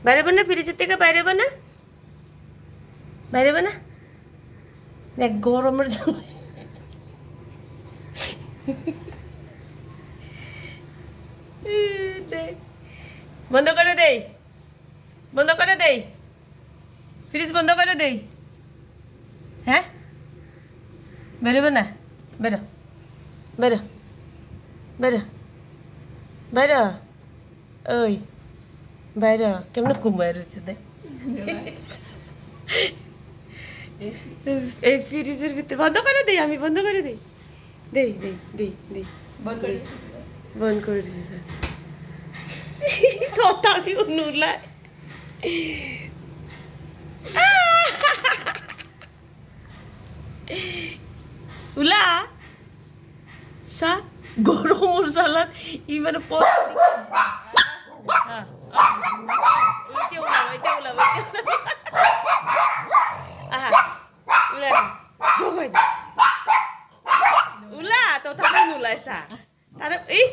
বাইরে না ফ্রিজের থেকে বাইরে না বাইরে না দেখ গরমের জন্য বন্ধ করে দেই বন্ধ করে দেই ফ্রিজ বন্ধ করে দেই হ্যাঁ বেরোবে না বেরো বেরো বেরো বেরো ওই বাইরে কেমন ঘুমায় রয়েছে দেখ এই ফ্রিজের ভিতরে বন্ধ করে দেই আমি বন্ধ করে দেই দেই দেই দেই দেই বন্ধ করে দিয়েছে তথাপি নুলা উলা সা গরম সালাদ ই মানে পর উলা তো থাকি নুলাইছা তারে এই